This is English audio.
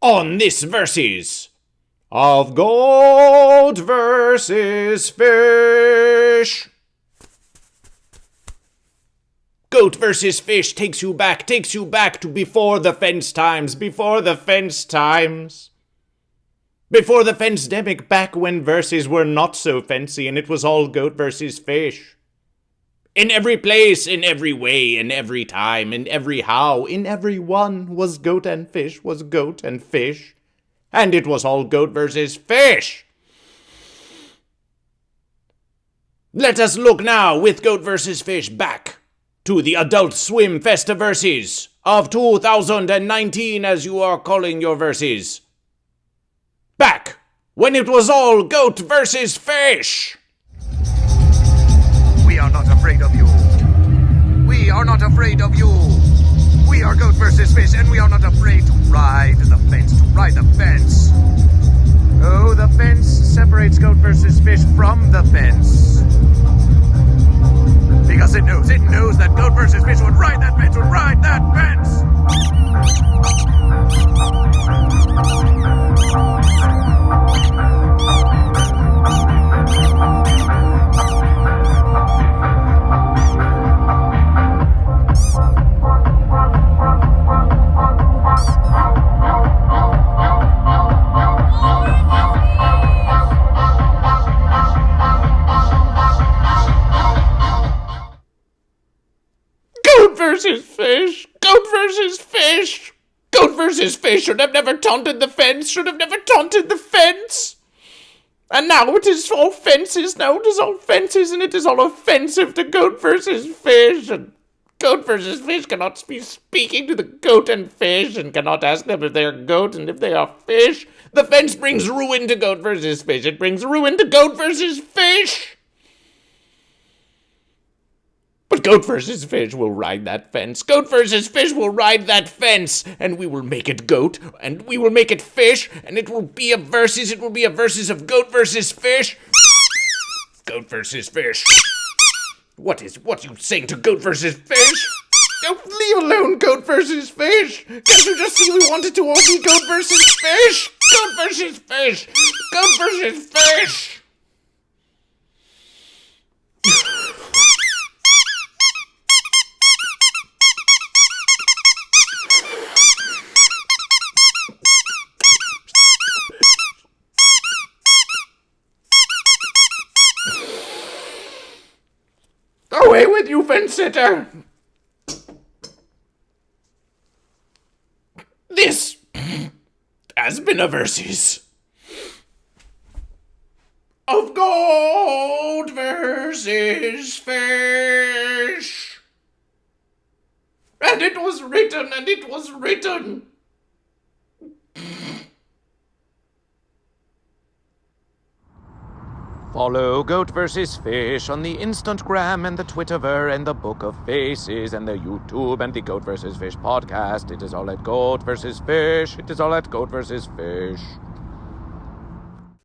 on this versus of Goat versus Fish. Goat versus Fish takes you back to before the fence times. Before the fence-demic, back when verses were not so fancy and it was all Goat versus Fish. In every place, in every way, in every time, in every how, in every one was goat and fish, and it was all Goat versus Fish. Let us look now with Goat versus Fish back to the Adult Swim Festiverses of 2019, as you are calling your verses. Back when it was all Goat versus Fish. We are not afraid of you. We are not afraid of you. We are Goat versus Fish, and we are not afraid to ride the fence, Oh, the fence separates Goat versus Fish from the fence. Because it knows that Goat versus Fish would ride that fence, Goat versus Fish. Goat versus Fish should have never taunted the fence, And now it is all fences, and it is all offensive to Goat versus Fish, and Goat versus Fish cannot be speaking to the goat and fish, and cannot ask them if they are goat and if they are fish. The fence brings ruin to Goat versus Fish. It brings ruin to Goat versus Fish. But Goat versus Fish will ride that fence. Goat versus Fish will ride that fence, and we will make it goat, and we will make it fish, and it will be a versus. It will be a versus of Goat versus Fish. Goat versus Fish. What you saying to Goat versus Fish? Leave alone Goat versus Fish. Can't you just see we wanted to all be Goat versus Fish? Goat versus Fish. Goat versus Fish. Away with you, fence-sitter! This has been a versus of Goat versus Fish. And it was written. Follow Goat vs. Fish on the Instagram and the Twitterver and the Book of Faces and the YouTube and the Goat vs. Fish podcast. It is all at Goat vs. Fish.